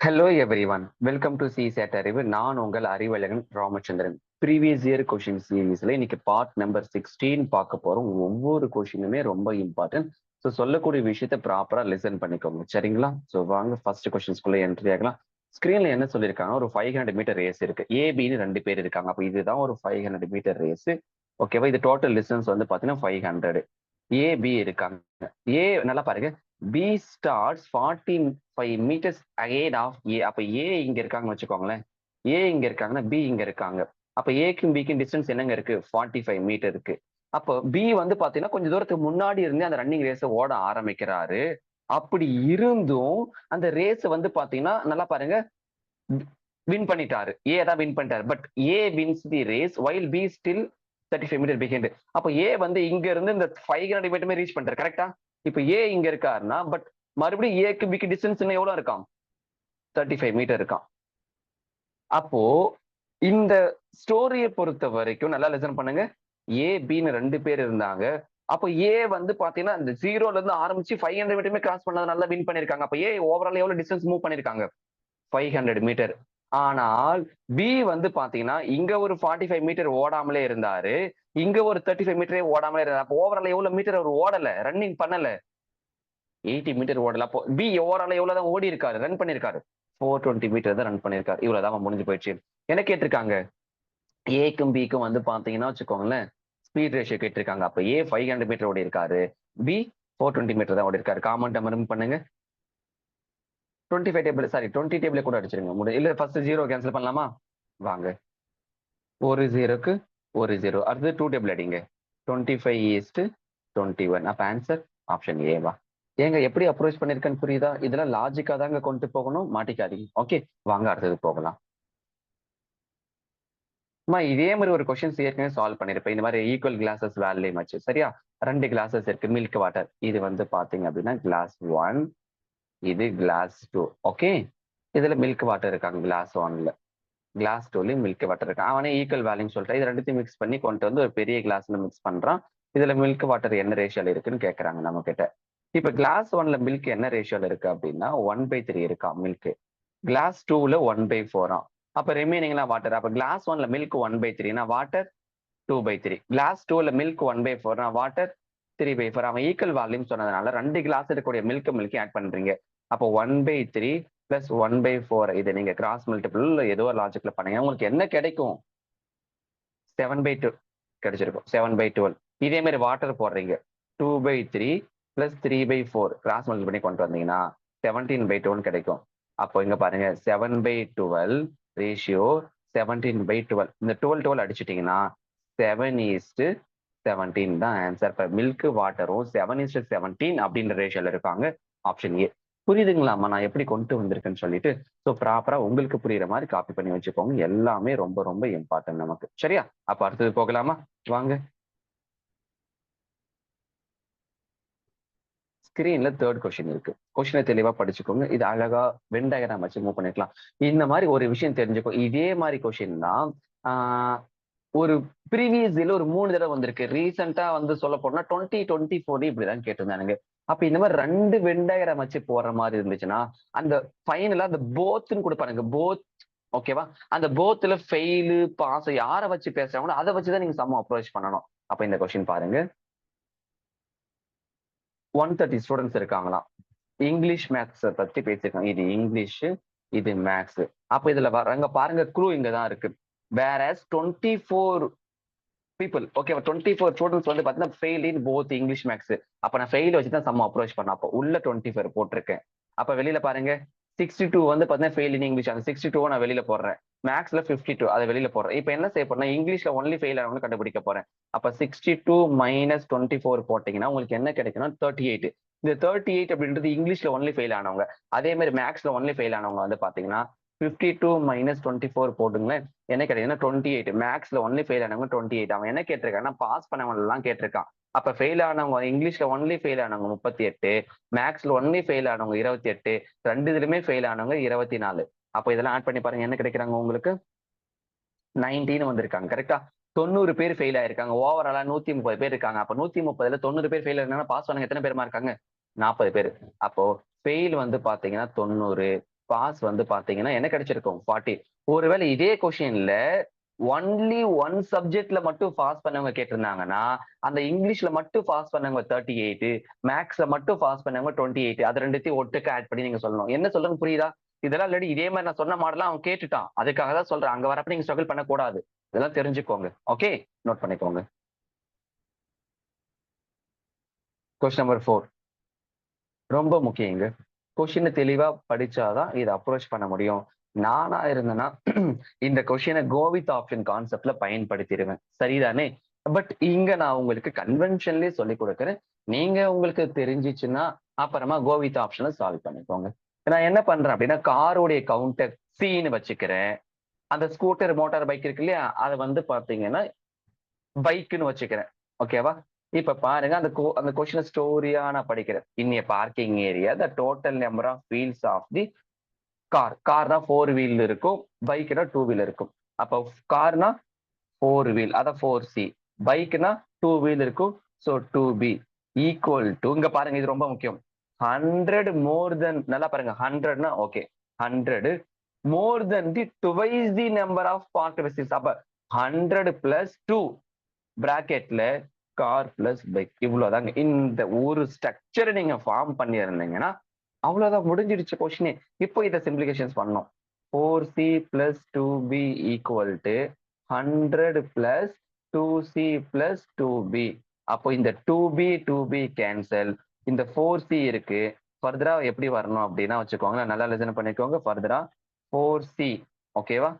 Hello everyone, welcome to CSAT Arivu. நான் உங்கள் Arivazhagan Ramachandran. Previous year question சீரீஸ்ல இன்னைக்கு பார்ட் நம்பர் 16 பார்க்க போறோம். ஒவ்வொரு கொஷினுமே ரொம்ப இம்பார்ட்டன்ட். ஸோ சொல்லக்கூடிய விஷயத்த ப்ராப்பரா லிசன் பண்ணிக்கோங்க, சரிங்களா? ஸோ வாங்க ஃபர்ஸ்ட் கொஷின்ஸ்குள்ள என்ட்ரி ஆகலாம். ஸ்கிரீன்ல என்ன சொல்லியிருக்காங்க? ஒரு 500 மீட்டர் ரேஸ் இருக்கு. ஏபின்னு 2 பேர் இருக்காங்க. அப்போ இதுதான் ஒரு 500 மீட்டர் ரேஸ். ஓகேவா? இது டோட்டல் டிஸ்டன்ஸ் வந்து பாத்தீங்கன்னா 500. ஏபி இருக்காங்க. ஏ நல்லா பாருங்க. B starts 45 meters ahead of A. அப்ப ஏ இங்க இருக்காங்கன்னு வச்சுக்கோங்களேன். ஏ இங்க இருக்காங்கன்னா பி இங்க இருக்காங்க. அப்ப ஏக்கும் பிக்கும் டிஸ்டன்ஸ் என்னங்க இருக்கு? 45 மீட்டர் இருக்கு. அப்போ பி வந்து பாத்தீங்கன்னா கொஞ்சம் தூரத்துக்கு முன்னாடி இருந்து அந்த ரன்னிங் ரேஸ ஓட ஆரம்பிக்கிறாரு. அப்படி இருந்தும் அந்த ரேஸ் வந்து பாத்தீங்கன்னா நல்லா பாருங்க, வின் பண்ணிட்டாரு. ஏ தான் வின் பண்ணிட்டாரு. But A wins the race while B still 35 meter behind. அப்ப ஏ வந்து இங்க இருந்து இந்த 500 மீட்டருமே ரீச் பண்ணிட்டாரு. கரெக்டா? இப்ப ஏ இங்க இருக்காருன்னா, பட் மறுபடியும் ஏக்கு பிக்கு டிஸ்டன்ஸ் இன்னும் எவ்வளவு இருக்காம்? 35 மீட்டர் இருக்கான். அப்போ இந்த ஸ்டோரியை பொறுத்த வரைக்கும் நல்லா லிசன் பண்ணுங்க. ஏ பின்னு 2 பேர் இருந்தாங்க. அப்போ ஏ வந்து பாத்தீங்கன்னா இந்த 0ல இருந்து ஆரம்பிச்சு 500 மீட்டருமே கிராஸ் பண்ணதுனால வின் பண்ணிருக்காங்க. அப்ப ஏ ஓவரால் எவ்வளவு டிஸ்டன்ஸ் மூவ் பண்ணிருக்காங்க? 500 மீட்டர். ஆனால் பி வந்து பாத்தீங்கன்னா இங்க ஒரு 45 மீட்டர் ஓடாமலே இருந்தாரு. இங்க ஒரு 35 மீட்டரே ஓடாமலே இருந்தாரு. அப்போ ஓவரால் எவ்வளவு மீட்டர் அவர் ஓடல, ரன்னிங் பண்ணல? 80 மீட்டர் ஓடல. அப்போ பி ஓவரால் எவ்வளவுதான் ஓடி இருக்காரு, ரன் பண்ணிருக்காரு? 420 மீட்டர் தான் ரன் பண்ணிருக்காரு. இவ்வளவுதான் முடிஞ்சு போயிடுச்சு. என்ன கேட்டிருக்காங்க? ஏக்கும் பிக்கும் வந்து பாத்தீங்கன்னா வச்சுக்கோங்களேன், ஸ்பீட் ரேஷியோ கேட்டிருக்காங்க. அப்ப ஏ 500 மீட்டர் ஓடி இருக்காரு, பி 420 மீட்டர் தான் ஓடி இருக்காரு. காமன் டேர்ம் பண்ணுங்க. 25 டேபிள், சாரி 20 டேபிள் கூட அடிச்சிருங்க. இல்ல ஃபர்ஸ்ட் 0 கேன்சல் பண்ணலாமா? வாங்க. ஒரு ஜீரோக்கு ஒரு ஜீரோ. அடுத்து 2 டேபிள் அடிங்க. 25:21. அப்ப ஆன்சர் ஆப்ஷன் ஏவா? ஏங்க எப்படி அப்ரோச் பண்ணிருக்கேன்னு புரியுதா? இதெல்லாம் லாஜிக்கா தாங்க கொண்டு போகணும், மாட்டிக்காதீங்க. ஓகே, வாங்க அடுத்தது போகலாம். இதே மாதிரி ஒரு கொஸ்டின்ஸ் ஏற்கனவே சால்வ் பண்ணிருப்பேன். இந்த மாதிரி ஈக்குவல் கிளாஸஸ் வேல்யூம் வச்சு, சரியா? 2 கிளாஸஸ் இருக்கு. Milk water. இது வந்து பாத்தீங்க அப்படின்னா கிளாஸ் 1, இது கிளாஸ் 2. ஓகே, இதுல மில்க் வாட்டர் இருக்காங்க கிளாஸ் 1ல. கிளாஸ் 2லயும் மில்க் வாட்டர் இருக்கு. அவனே ஈக்குவல் வேல்யூன்னு சொல்லிட்டு இது 2த்தையும் மிக்ஸ் பண்ணி கொண்டு வந்து ஒரு பெரிய கிளாஸ்ல மிக்ஸ் பண்றான். இதுல மில்க் வாட்டர் என்ன ரேஷியோல இருக்குன்னு கேக்குறாங்க நம்ம கிட்ட. இப்ப கிளாஸ் 1ல மில்க் என்ன ரேஷியோல இருக்கு அப்படின்னா 1/3 இருக்கா மில்க். கிளாஸ் 2ல 1/4. அப்ப ரிமைனிங்லாம் வாட்டர். அப்ப கிளாஸ் 1ல மில்க் 1/3, வாட்டர் 2/3. கிளாஸ் 2ல மில்க் 1/4, வாட்டர் 3/4. அவன் ஈக்குவல் வால்யூம் சொன்னதுனால 2 கிளாஸ் இருக்கக்கூடிய மில்க் ஆட் பண்றீங்க. அப்போ 1/3 பிளஸ் 1/4. இதை நீங்க கிராஸ் மல்டிபிள் ஏதோ ஒரு லாஜிக்ல பண்ணீங்க, உங்களுக்கு என்ன கிடைக்கும்? 7/2 கிடைச்சிருக்கும். 7/12. இதே மாதிரி வாட்டர் போடுறீங்க. 2/3 பிளஸ் 3/4 கிராஸ் மல்டிபிள் பண்ணி கொண்டு வந்தீங்கன்னா 17/2 கிடைக்கும். அப்போ இங்க பாருங்க, 7/12 ரேஷியோ 17/12. இந்த 12 அடிச்சிட்டீங்கன்னா 7:17 தான் ஆன்சர். இப்ப மில்க் வாட்டரும் 7:17 அப்படின்ற ரேஷியோல இருக்காங்க. Option A. புரியுதுங்களாமா நான் எப்படி கொண்டு வந்திருக்கேன்னு சொல்லிட்டு? ஸோ ப்ராப்பரா உங்களுக்கு புரியுற மாதிரி காப்பி பண்ணி வச்சுக்கோங்க. எல்லாமே ரொம்ப ரொம்ப இம்பார்ட்டன்ட் நமக்கு, சரியா? அப்ப அடுத்தது போகலாமா? வாங்க. ஸ்கிரீன்ல தேர்ட் கொஸ்டின் இருக்கு. கொஸ்டினை தெளிவா படிச்சுக்கோங்க. இது அழகா வென் டயக்ராம் வச்சு மூவ் பண்ணிக்கலாம். இந்த மாதிரி ஒரு விஷயம் தெரிஞ்சுக்கோ. இதே மாதிரி கொஸ்டின் தான் ஒரு ப்ரீவியஸ் இயர்ல ஒரு 3 தடவை வந்திருக்கு. ரீசெண்டா வந்து சொல்ல போனா 2024 இப்படிதான் கேட்டிருந்தானுங்க. அப்ப இந்த மாதிரி 2 வென் டயக்ராம் வச்சு போற மாதிரி இருந்துச்சுன்னா அந்த ஃபைனலா அந்த போத்ன்னு கொடுப்பானுங்க. போத். ஓகேவா? அந்த போத்ல ஃபெயிலு பாஸ் யாரை வச்சு பேசுறாங்களோ அதை வச்சுதான் நீங்க சம் அப்ரோச் பண்ணணும். அப்ப இந்த கொஸ்டின் பாருங்க. 130 ஸ்டூடெண்ட்ஸ் இருக்காங்களாம். இங்கிலீஷ் மேத்ஸ் பத்தி பேசிருக்காங்க. இது இங்கிலீஷ், இது மேத்ஸ். அப்ப இதுல வரங்க பாருங்க, க்ளூ இங்கதான் இருக்கு. வேற 24 பீப்புள், ஓகே, 24 ஸ்டூடெண்ட்ஸ் வந்து பாத்தீங்கன்னா fail in both English maths. அப்ப நான் ஃபெயில் வச்சு தான் சம் அப்ரோச் பண்ணேன். அப்ப உள்ள 24 போட்டிருக்கேன். அப்ப வெளியில பாருங்க, 62 வந்து பாத்தீங்கன்னா ஃபெயில் இன் இங்கிலீஷ். அந்த 62 நான் வெளியில போடுறேன். மேத்ஸ்ல 52 அதை வெளியில போடுறேன். இப்ப என்ன செய்ய போறேன்? இங்கிலீஷ்ல ஒன்லி ஃபெயில் ஆனவங்க கண்டுபிடிக்க போறேன். அப்ப 62 மைனஸ் 24 போட்டீங்கன்னா உங்களுக்கு என்ன கிடைக்கும்னா 38. இந்த 38 அப்படின்றது இங்கிலீஷ்ல ஒன்லி ஃபெயில் ஆனவங்க. அதே மாதிரி மேத்ஸ்ல ஒன்லி ஃபெயில் ஆனவங்க வந்து பாத்தீங்கன்னா 52 மைனஸ் 24 போட்டுங்களேன். என்ன கிடைக்குதுன்னா 28. மேத்ஸ்ல ஒன்லி ஃபெயில் ஆனவங்க 28. அவன் என்ன கேட்டிருக்கான்னா பாஸ் பண்ணவங்க எல்லாம் கேட்டிருக்கான். அப்ப ஃபெயில் ஆனவங்க இங்கிலீஷ்ல ஒன்லி ஃபெயில் ஆனவங்க 38, மேத்ஸ்ல ஒன்லி ஃபெயில் ஆனவங்க 28, 2 இதுலயுமே ஃபெயில் ஆனவங்க 24. அப்ப இதெல்லாம் ஆட் பண்ணி பாருங்க, என்ன கிடைக்கிறாங்க உங்களுக்கு? 19 வந்திருக்காங்க. கரெக்டா? 90 பேர் ஃபெயில் ஆயிருக்காங்க. ஓவராலா 130 பேர் இருக்காங்க. அப்ப 130ல 90 பேர் ஃபெயில் ஆயிருந்தாங்கன்னா பாஸ் பண்ணவங்க எத்தனை பேருமா இருக்காங்க? 40 பேர். அப்போ ஃபெயில் வந்து பாத்தீங்கன்னா 90, பாஸ் வந்து பாத்தீங்கன்னா என்ன கிடைச்சிருக்கும் 40. ஒருவேளை இதே கொஸ்டின்ல ஒன்லி ஒன் சப்ஜெக்ட்ல மட்டும் பாஸ் பண்ணவங்க கேட்டிருந்தாங்கன்னா அந்த இங்கிலீஷ்ல மட்டும் பாஸ் பண்ணவங்க 38, மேக்ஸ்ல மட்டும் பாஸ் பண்ணவங்க 28. அது ரெண்டுத்தையும் ஒட்டுக்க ஆட் பண்ணி நீங்க சொல்லணும். என்ன சொல்றேன்னு புரியுதா? இதெல்லாம் ஆல்ரெடி இதே மாதிரி நான் சொன்ன மாடலாம் அவன் கேட்டுட்டான். அதுக்காக தான் சொல்றேன். அங்க வரப்ப நீங்க ஸ்ட்ரகிள் பண்ணக்கூடாது. இதெல்லாம் தெரிஞ்சுக்கோங்க. ஓகே, நோட் பண்ணிக்கோங்க. கொஸ்டின் நம்பர் 4 ரொம்ப முக்கியங்க. கொஸ்டினை தெளிவா படிச்சாதான் இதை அப்ரோச் பண்ண முடியும். நானா இருந்தேன்னா இந்த கொஸ்டினை கோ வித் ஆப்ஷன் கான்செப்ட்ல பயன்படுத்திடுவேன். சரிதானே? பட் இங்க நான் உங்களுக்கு கன்வென்ஷன்லயே சொல்லி கொடுக்குறேன். நீங்க உங்களுக்கு தெரிஞ்சிச்சுன்னா அப்புறமா கோ வித் ஆப்ஷனை சால்வ் பண்ணிக்கோங்க. நான் என்ன பண்றேன் அப்படின்னா காருடைய கவுண்டர் சின்னு வச்சுக்கிறேன். அந்த ஸ்கூட்டர் மோட்டார் பைக் இருக்கு இல்லையா, அதை வந்து பாத்தீங்கன்னா பைக்குன்னு வச்சுக்கிறேன். ஓகேவா? இப்ப பாருங்க அந்த கொஸ்டின் ஸ்டோரியா நான் படிக்கிறேன். In a parking area the total number of wheels of the கார்னா 4 வீல் இருக்கும், பைக்னா 2 வீல் இருக்கும். அப்போ கார்னா 4 வீல், அத 4C. பைக்னா 2 வீல் இருக்கும், சோ 2B ஈக்குவல் டு, இங்க பாருங்க இது ரொம்ப முக்கியம், 100 மோர் தென், நல்லா பாருங்க 100னா okay, 100 more than the twice the number of parked vehicles. அப்ப 100 பிளஸ் 2 பிராக்கெட்ல கார் பிளஸ் பைக். இவ்வளவுதாங்க. இந்த ஒரு ஸ்ட்ரக்சரை நீங்க ஃபார்ம் பண்ணி இருந்தீங்கன்னா அவ்வளவுதான், முடிஞ்சிடுச்சு கொஸ்டினே. இப்போ இதை சிம்பிளிகேஷன்ஸ் பண்ணோம். 4C plus 2B equal to 100 plus 2C plus 2B. அப்போ இந்த 2B கேன்சல், இந்த 4C இருக்கு. ஃபர்தரா எப்படி வரணும் அப்படின்னா வச்சுக்கோங்க, நல்லா லிசன் பண்ணிக்கோங்க. ஃபர்தரா 4C, ஓகேவா?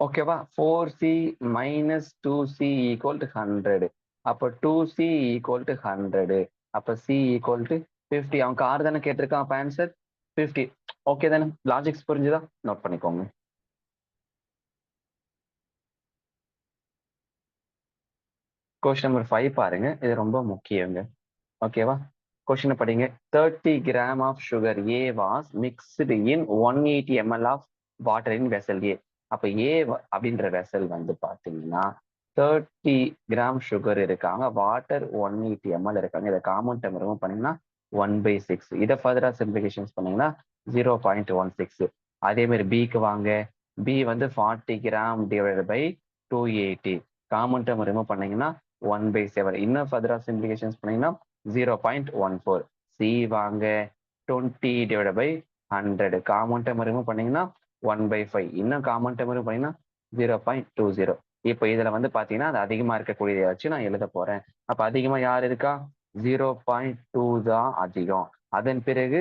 ஓகேவா? 4C minus 2C equal to 100. அப்ப 2C ஈக்குவல் டு 100. அப்ப C ஈக்குவல் டு 50. அவன் கார் தானே கேட்டிருக்கான். அப்ப ஆன்சர் 50. ஓகே தானே? லாஜிக்ஸ் புரிஞ்சுதா? நோட் பண்ணிக்கோங்க. கொஸ்டின் நம்பர் 5 பாருங்க, இது ரொம்ப முக்கியங்க. ஓகேவா? கொஸ்டின் படிங்க. 30 gram of sugar A was mixed in 180 ml of water in vessel A. அப்ப ஏ அப்படின்ற வெசல் வந்து பாத்தீங்கன்னா 30 கிராம் சுகர் இருக்காங்க, வாட்டர் 180 ml இருக்காங்க. இதை காமன் டைம் ரிமூவ் பண்ணீங்கன்னா 1/6. இதை ஃபர்தரா சிம்பிளிகேஷன்ஸ் பண்ணீங்கன்னா 0.16. அதே மாதிரி பிக்கு வாங்க. பி வந்து 40 gram divide by 280. Common time remove பண்ணீங்கன்னா 1/7. இன்னும் ஃபர்தரா சிம்பிளிகேஷன்ஸ் பண்ணீங்கன்னா 0.14. சி வாங்க. 20 divide by 100. Common time remove பண்ணீங்கன்னா 1/5. இன்னும் காமன் டைம் ரிமூவ் பண்ணீங்கன்னா 0.20. இப்போ இதுல வந்து பாத்தீங்கன்னா அது அதிகமா இருக்கக்கூடியதை வச்சு நான் எழுத போறேன். அப்ப அதிகமா யார் இருக்கா? 0.2 தான் அதிகம். அதன் பிறகு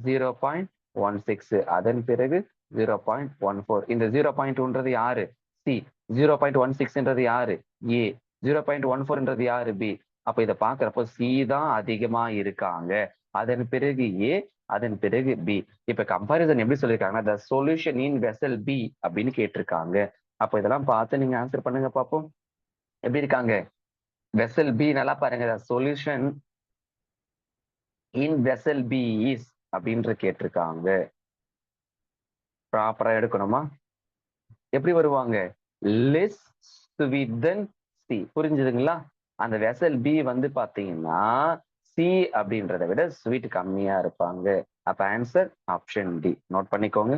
0.16. அதன் பிறகு 0.14. இந்த 0.2ன்றது யாரு? சி. 0.16ன்றது யாரு? ஏ. 0.14ன்றது யாரு? பி. அப்ப இதை பாக்குறப்போ சி தான் அதிகமா இருக்காங்க. அதன் பிறகு ஏ, அதன் பிறகு பி. இப்ப கம்பாரிசன் எப்படி சொல்லியிருக்காங்கன்னா the solution in vessel B அப்படின்னு கேட்டிருக்காங்க. அப்ப இதெல்லாம் பார்த்து நீங்க ஆன்சர் பண்ணுங்க பார்ப்போம். எப்படி இருக்காங்க? வெசல் பி நல்லா பாருங்க. The solution in vessel B is அப்படின்ற கேட்டிருக்காங்க. ப்ராப்பரா எடுக்கணுமா? எப்படி வருவாங்க? Less sweet then C. புரிஞ்சுதுங்களா? அந்த வெசல் பி வந்து பாத்தீங்கன்னா சி அப்படின்றத விட ஸ்வீட் கம்மியா இருப்பாங்க. அப்ப ஆன்சர் ஆப்ஷன் டி. நோட் பண்ணிக்கோங்க.